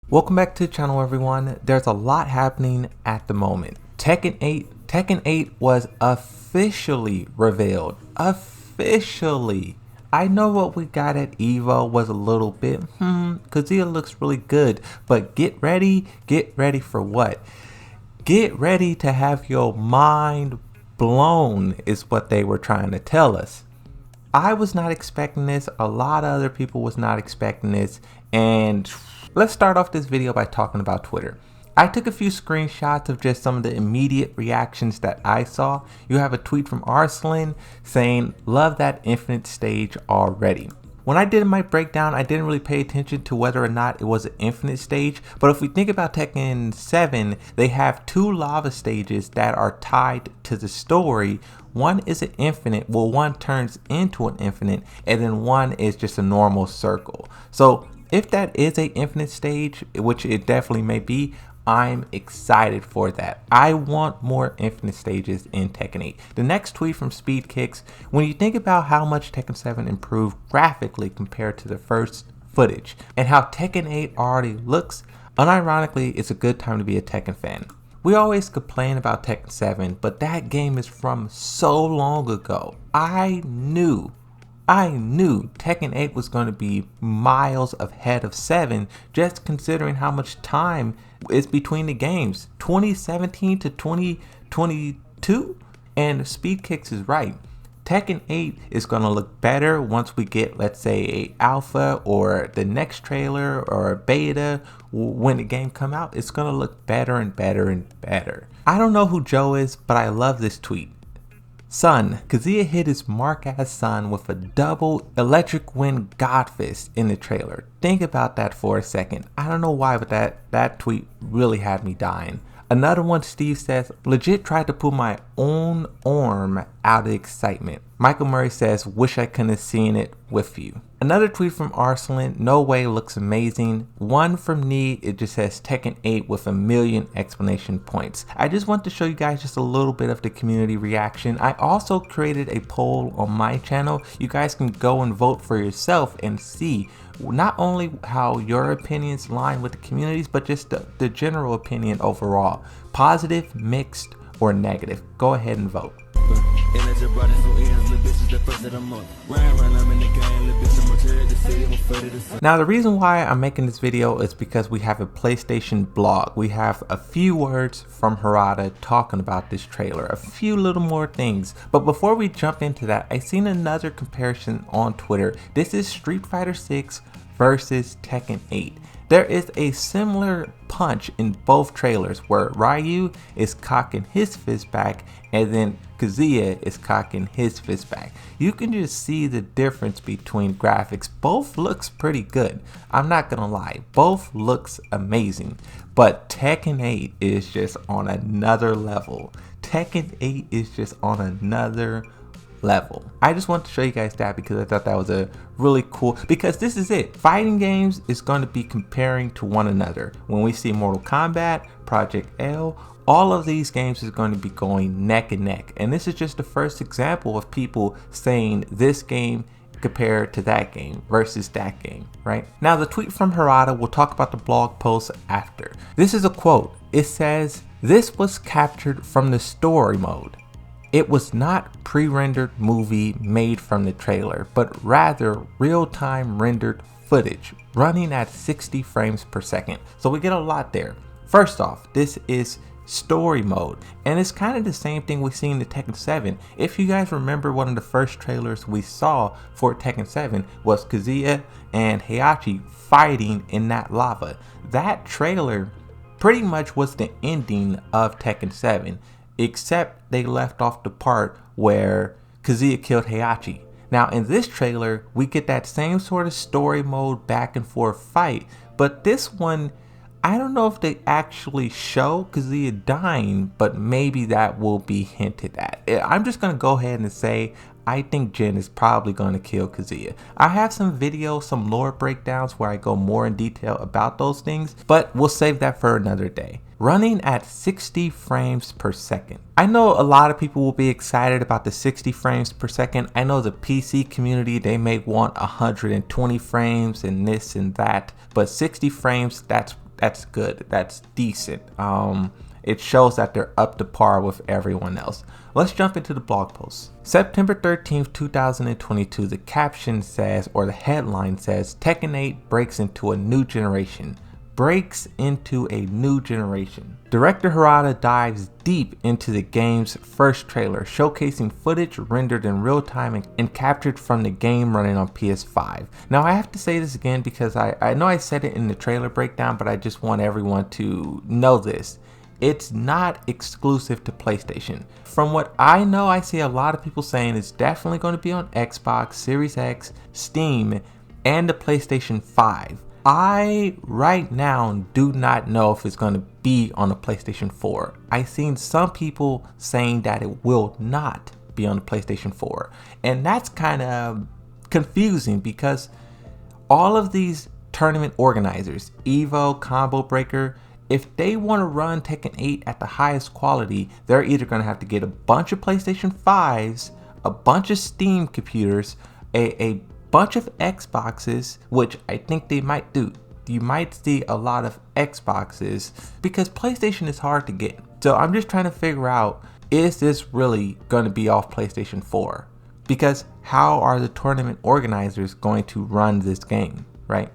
Welcome back to the channel, everyone. There's a lot happening at the moment. Tekken 8 was officially revealed. Officially. I know what we got at Evo was a little bit, Kazuya looks really good, but get ready for what? Get ready to have your mind blown is what they were trying to tell us. I was not expecting this, a lot of other people was not expecting this, and let's start off this video by talking about Twitter. I took a few screenshots of just some of the immediate reactions that I saw. You have a tweet from Arslan saying, "Love that infinite stage already." When I did my breakdown, I didn't really pay attention to whether or not it was an infinite stage, but if we think about Tekken 7, they have two lava stages that are tied to the story. One is an infinite, well, one turns into an infinite, and then one is just a normal circle. So if that is an infinite stage, which it definitely may be, I'm excited for that. I want more infinite stages in Tekken 8. The next tweet from Speed Kicks, when you think about how much Tekken 7 improved graphically compared to the first footage, and how Tekken 8 already looks, unironically, it's a good time to be a Tekken fan. We always complain about Tekken 7, but that game is from so long ago. I knew Tekken 8 was going to be miles ahead of 7, just considering how much time is between the games, 2017 to 2022, and Speed Kicks is right. Tekken 8 is going to look better once we get, let's say, a alpha or the next trailer or a beta. When the game come out, it's going to look better and better and better. I don't know who Joe is, but I love this tweet. Son, Kazuya hit his mark-ass son with a double electric wind godfist in the trailer. Think about that for a second. I don't know why, but that tweet really had me dying. Another one, Steve says, legit tried to pull my own arm out of excitement. Michael Murray says, wish I couldn't have seen it with you. Another tweet from Arslan, no way, looks amazing. One from Nee, it just says Tekken 8 with a million exclamation points. I just want to show you guys just a little bit of the community reaction. I also created a poll on my channel. You guys can go and vote for yourself and see not only how your opinions line with the communities, but just the general opinion overall. Positive, mixed, or negative. Go ahead and vote. Now the reason why I'm making this video is because we have a PlayStation blog. We have a few words from Harada talking about this trailer, a few little more things. But before we jump into that, I seen another comparison on Twitter. This is Street Fighter 6 versus Tekken 8. There is a similar punch in both trailers where Ryu is cocking his fist back and then Kazuya is cocking his fist back. You can just see the difference between graphics. Both looks pretty good. I'm not gonna lie, both looks amazing. But Tekken 8 is just on another level. Tekken 8 is just on another level. I just want to show you guys that because I thought that was a really cool, because this is it. Fighting games is going to be comparing to one another. When we see Mortal Kombat, Project L, all of these games is going to be going neck and neck. And this is just the first example of people saying this game compared to that game versus that game, right? Now the tweet from Harada, we'll talk about the blog post after. This is a quote. It says, "This was captured from the story mode. It was not pre-rendered movie made from the trailer, but rather real-time rendered footage running at 60 frames per second. So we get a lot there. First off, this is story mode, and it's kind of the same thing we see in the Tekken 7. If you guys remember, one of the first trailers we saw for Tekken 7 was Kazuya and Heihachi fighting in that lava. That trailer pretty much was the ending of Tekken 7. Except they left off the part where Kazuya killed Heihachi. Now in this trailer, we get that same sort of story mode back and forth fight, but this one, I don't know if they actually show Kazuya dying, but maybe that will be hinted at. I'm just gonna go ahead and say, I think Jin is probably going to kill Kazuya. I have some videos, some lore breakdowns where I go more in detail about those things, but we'll save that for another day. Running at 60 frames per second. I know a lot of people will be excited about the 60 frames per second. I know the PC community, they may want 120 frames and this and that, but 60 frames, that's good. That's decent. It shows that they're up to par with everyone else. Let's jump into the blog post. September 13th, 2022, the caption says, or the headline says, Tekken 8 breaks into a new generation. Breaks into a new generation. Director Harada dives deep into the game's first trailer, showcasing footage rendered in real time and captured from the game running on PS5. Now I have to say this again because I know I said it in the trailer breakdown, but I just want everyone to know this. It's not exclusive to PlayStation. From what I know, I see a lot of people saying it's definitely going to be on Xbox, Series X, Steam, and the PlayStation 5. I right now do not know if it's going to be on the PlayStation 4. I've seen some people saying that it will not be on the PlayStation 4. And that's kind of confusing because all of these tournament organizers, Evo, Combo Breaker, if they want to run Tekken 8 at the highest quality, they're either going to have to get a bunch of PlayStation 5s, a bunch of Steam computers, a bunch of Xboxes, which I think they might do. You might see a lot of Xboxes because PlayStation is hard to get. So I'm just trying to figure out, is this really going to be off PlayStation 4? Because how are the tournament organizers going to run this game, right?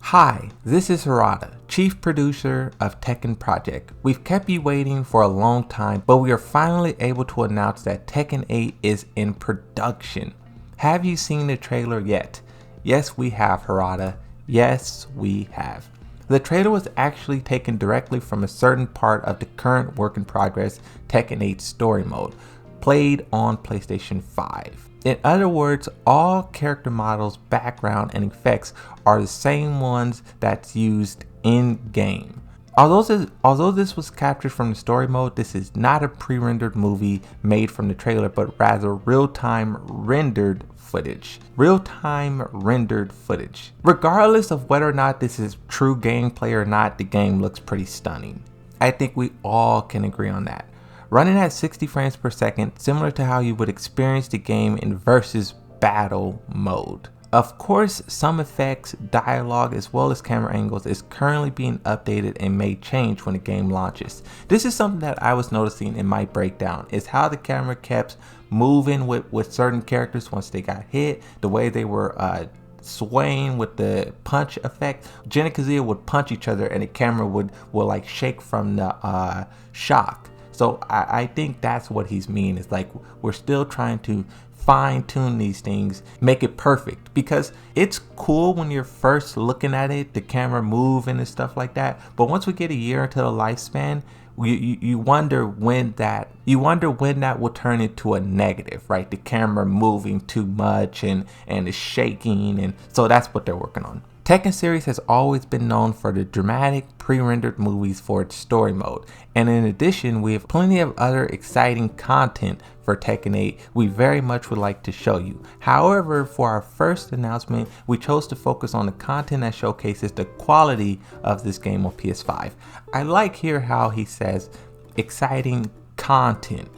Hi, this is Harada, chief producer of Tekken Project. We've kept you waiting for a long time, but we are finally able to announce that Tekken 8 is in production. Have you seen the trailer yet? Yes, we have, Harada. Yes, we have. The trailer was actually taken directly from a certain part of the current work in progress Tekken 8 story mode, played on PlayStation 5. In other words, all character models, background, and effects are the same ones that's used in game. Although this was captured from the story mode, this is not a pre-rendered movie made from the trailer, but rather real-time rendered footage. Real-time rendered footage. Regardless of whether or not this is true gameplay or not, the game looks pretty stunning. I think we all can agree on that. Running at 60 frames per second, similar to how you would experience the game in versus battle mode. Of course, some effects, dialogue, as well as camera angles is currently being updated and may change when the game launches. This is something that I was noticing in my breakdown, is how the camera kept moving with certain characters once they got hit, the way they were swaying with the punch effect. Jin and Kazuya would punch each other and the camera would like shake from the shock. So I think that's what he's meaning. It's like we're still trying to fine tune these things, make it perfect, because it's cool when you're first looking at it, the camera moving and stuff like that. But once we get a year into the lifespan, you wonder when that will turn into a negative, right? The camera moving too much and it's shaking, and so that's what they're working on. Tekken series has always been known for the dramatic pre-rendered movies for its story mode, and in addition we have plenty of other exciting content for Tekken 8 we very much would like to show you. However, for our first announcement, we chose to focus on the content that showcases the quality of this game on PS5. I like here how he says exciting content.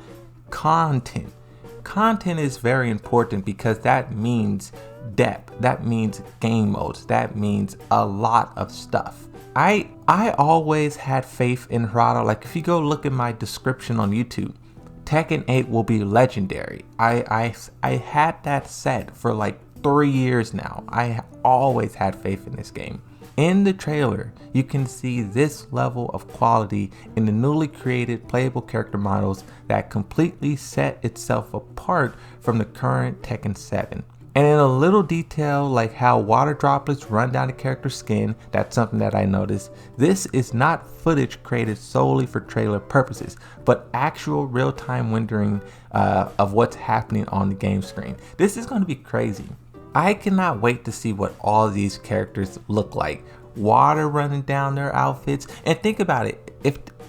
Content is very important because that means depth, that means game modes, that means a lot of stuff. I always had faith in Harada. Like if you go look at my description on YouTube, Tekken 8 will be legendary. I had that set for like 3 years now. I always had faith in this game. In the trailer, you can see this level of quality in the newly created playable character models that completely set itself apart from the current Tekken 7. And in a little detail like how water droplets run down the character's skin, that's something that I noticed. This is not footage created solely for trailer purposes, but actual real-time rendering of what's happening on the game screen. This is going to be crazy. I cannot wait to see what all these characters look like. Water running down their outfits. And think about it,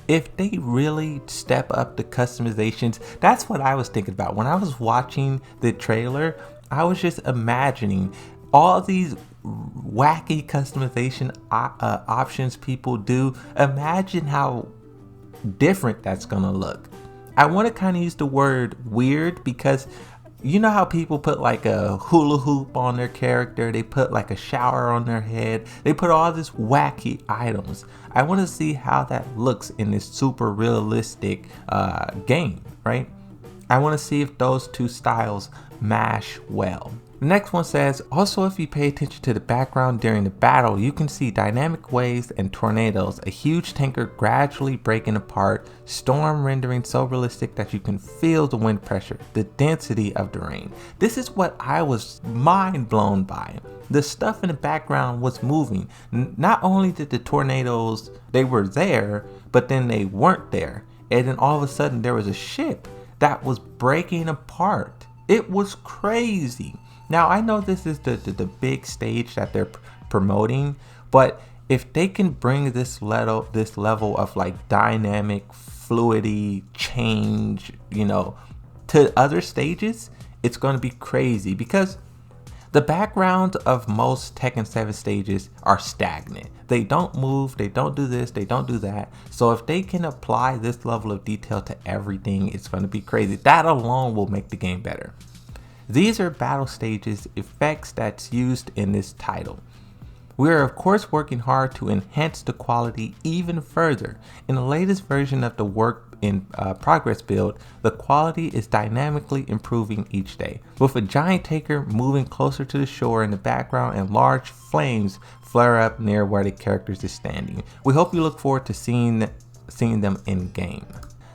if they really step up the customizations, that's what I was thinking about. When I was watching the trailer, I was just imagining all these wacky customization options people do. Imagine how different that's gonna look. I want to kind of use the word weird because you know how people put like a hula hoop on their character, they put like a shower on their head, they put all these wacky items. I want to see how that looks in this super realistic game, right? I want to see if those two styles mash well. The next one says, also if you pay attention to the background during the battle, you can see dynamic waves and tornadoes, a huge tanker gradually breaking apart, storm rendering so realistic that you can feel the wind pressure, the density of the rain. This is what I was mind blown by. The stuff in the background was moving. Not only did the tornadoes, they were there, but then they weren't there. And then all of a sudden there was a ship that was breaking apart. It was crazy. Now I know this is the big stage that they're promoting, but if they can bring this level of like dynamic fluidity change, you know, to other stages, it's going to be crazy because the backgrounds of most Tekken 7 stages are stagnant. They don't move, they don't do this, they don't do that. So if they can apply this level of detail to everything, it's going to be crazy. That alone will make the game better. These are battle stages effects that's used in this title. We are of course working hard to enhance the quality even further. In the latest version of the work in progress build, the quality is dynamically improving each day, with a giant tanker moving closer to the shore in the background and large flames flare up near where the characters is standing. We hope you look forward to seeing them in game.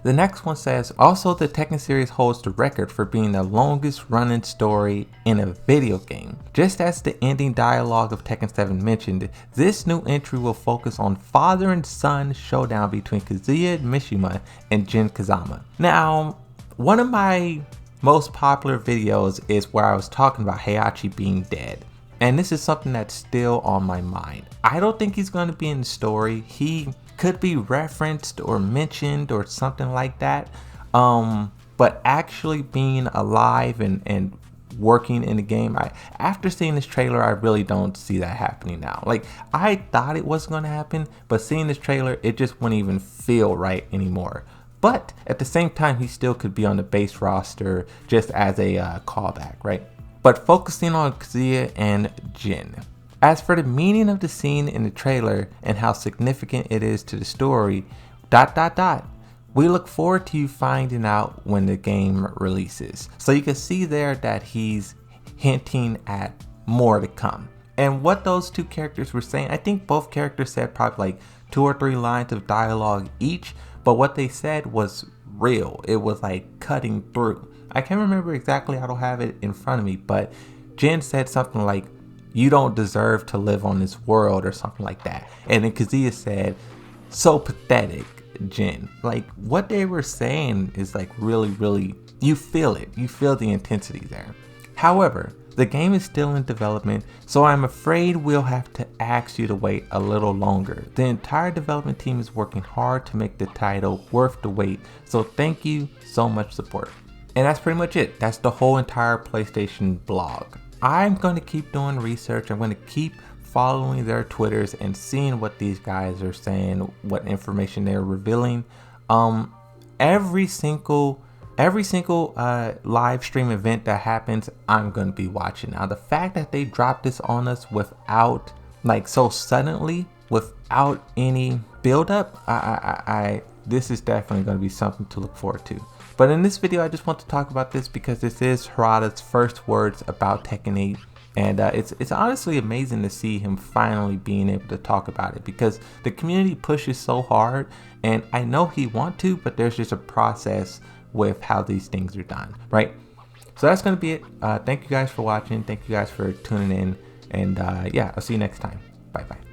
The next one says, also the Tekken series holds the record for being the longest running story in a video game. Just as the ending dialogue of Tekken 7 mentioned, this new entry will focus on father and son showdown between Kazuya Mishima and Jin Kazama. Now, one of my most popular videos is where I was talking about Heihachi being dead. And this is something that's still on my mind. I don't think he's going to be in the story. He could be referenced or mentioned or something like that, but actually being alive and working in the game, after seeing this trailer, I really don't see that happening now. Like, I thought it was going to happen, but seeing this trailer, it just wouldn't even feel right anymore. But at the same time, he still could be on the base roster just as a callback, right? But focusing on Kazuya and Jin. As for the meaning of the scene in the trailer and how significant it is to the story, ... we look forward to you finding out when the game releases. So you can see there that he's hinting at more to come. And what those two characters were saying, I think both characters said probably like 2 or 3 lines of dialogue each, but what they said was real. It was like cutting through. I can't remember exactly, I don't have it in front of me, but Jin said something like, "You don't deserve to live on this world," or something like that. And then Kazuya said, "So pathetic, Jin." Like, what they were saying is like really, you feel it. You feel the intensity there. However, the game is still in development, so I'm afraid we'll have to ask you to wait a little longer. The entire development team is working hard to make the title worth the wait, so thank you so much support. And that's pretty much it. That's the whole entire PlayStation blog. I'm going to keep doing research. I'm going to keep following their Twitters and seeing what these guys are saying, what information they're revealing. Every single live stream event that happens, I'm going to be watching. Now, the fact that they dropped this on us without, like, so suddenly, without any build up, this is definitely going to be something to look forward to. But in this video, I just want to talk about this because this is Harada's first words about Tekken 8. And it's honestly amazing to see him finally being able to talk about it, because the community pushes so hard, and I know he wants to, but there's just a process with how these things are done, right? So that's going to be it. Thank you guys for watching. Thank you guys for tuning in. And yeah, I'll see you next time. Bye-bye.